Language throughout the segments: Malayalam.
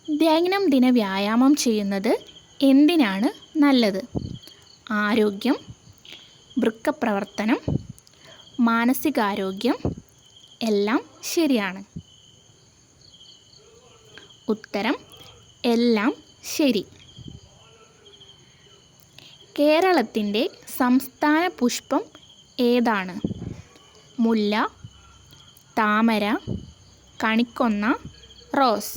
ദൈനംദിന വ്യായാമം ചെയ്യുന്നത് എന്തിനാണ് നല്ലത്? ആരോഗ്യം, വൃക്കപ്രവർത്തനം, മാനസികാരോഗ്യം എല്ലാം ശരിയാണ്. ഉത്തരം എല്ലാം ശരി. കേരളത്തിൻ്റെ സംസ്ഥാന പുഷ്പം ഏതാണ്? മുല്ല, താമര, കണിക്കൊന്ന, റോസ്.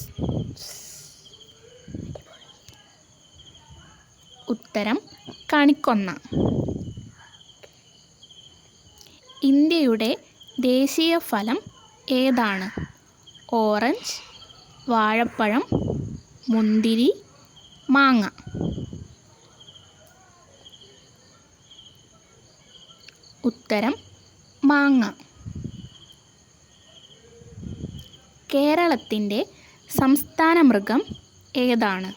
ഉത്തരം കണിക്കൊന്ന. ഇന്ത്യയുടെ ദേശീയ ഫലം ഏതാണ്? ഓറഞ്ച്, വാഴപ്പഴം, മുന്തിരി, മാങ്ങ. ഉത്തരം മാങ്ങ. കേരളത്തിൻ്റെ സംസ്ഥാന മൃഗം ഏതാണ്?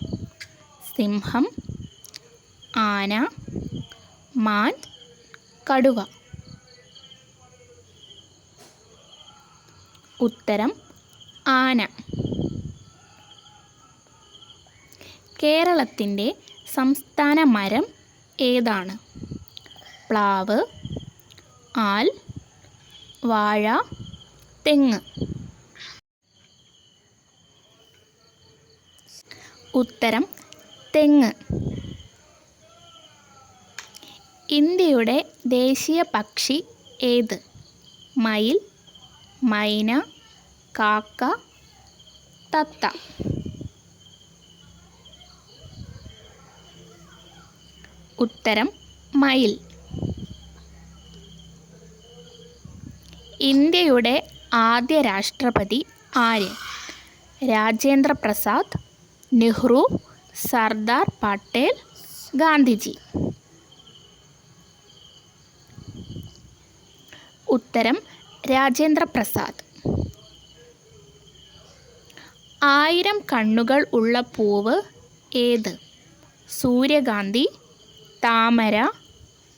സിംഹം, ആന, മാൻ, കടുവ. ഉത്തരം ആന. കേരളത്തിൻ്റെ സംസ്ഥാന മരം ഏതാണ്? പ്ലാവ്, ആൽ, വാഴ, തെങ്ങ്. ഉത്തരം തെങ്ങ്. ഇന്ത്യയുടെ ദേശീയ പക്ഷി ഏത്? മയിൽ, മൈന, കാക്ക, തത്ത. ഉത്തരം മയിൽ. ഇന്ത്യയുടെ ആദ്യ രാഷ്ട്രപതി ആര്? രാജേന്ദ്ര പ്രസാദ്, നെഹ്റു, സർദാർ പട്ടേൽ, ഗാന്ധിജി. ഉത്തരം രാജേന്ദ്ര പ്രസാദ്. 1000 കണ്ണുകൾ ഉള്ള പൂവ് ഏത്? സൂര്യകാന്തി, താമര,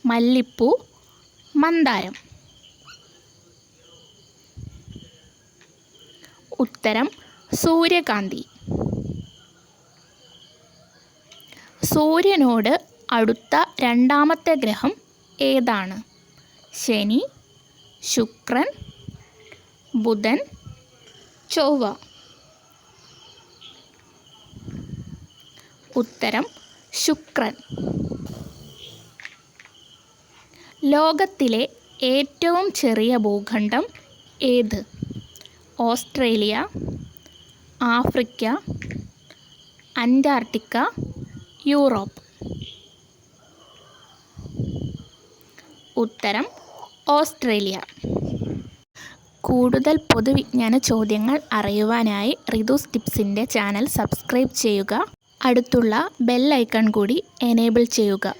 മല്ലിപ്പൂ, മന്ദാരം. ഉത്തരം സൂര്യകാന്തി. സൂര്യനോട് അടുത്ത രണ്ടാമത്തെ ഗ്രഹം ഏതാണ്? ശനി, ശുക്രൻ, ബുധൻ, ചൊവ്വ. ഉത്തരം ശുക്രൻ. ലോകത്തിലെ ഏറ്റവും ചെറിയ ഭൂഖണ്ഡം ഏത്? Australia, Africa, Antarctica, Europe. ഉത്തരം ഓസ്ട്രേലിയ. കൂടുതൽ പൊതുവിജ്ഞാന ചോദ്യങ്ങൾ അറിയുവാനായി റിതുസ് ടിപ്സിൻ്റെ ചാനൽ സബ്സ്ക്രൈബ് ചെയ്യുക. അടുത്തുള്ള ബെൽ ഐക്കൺ കൂടി എനേബിൾ ചെയ്യുക.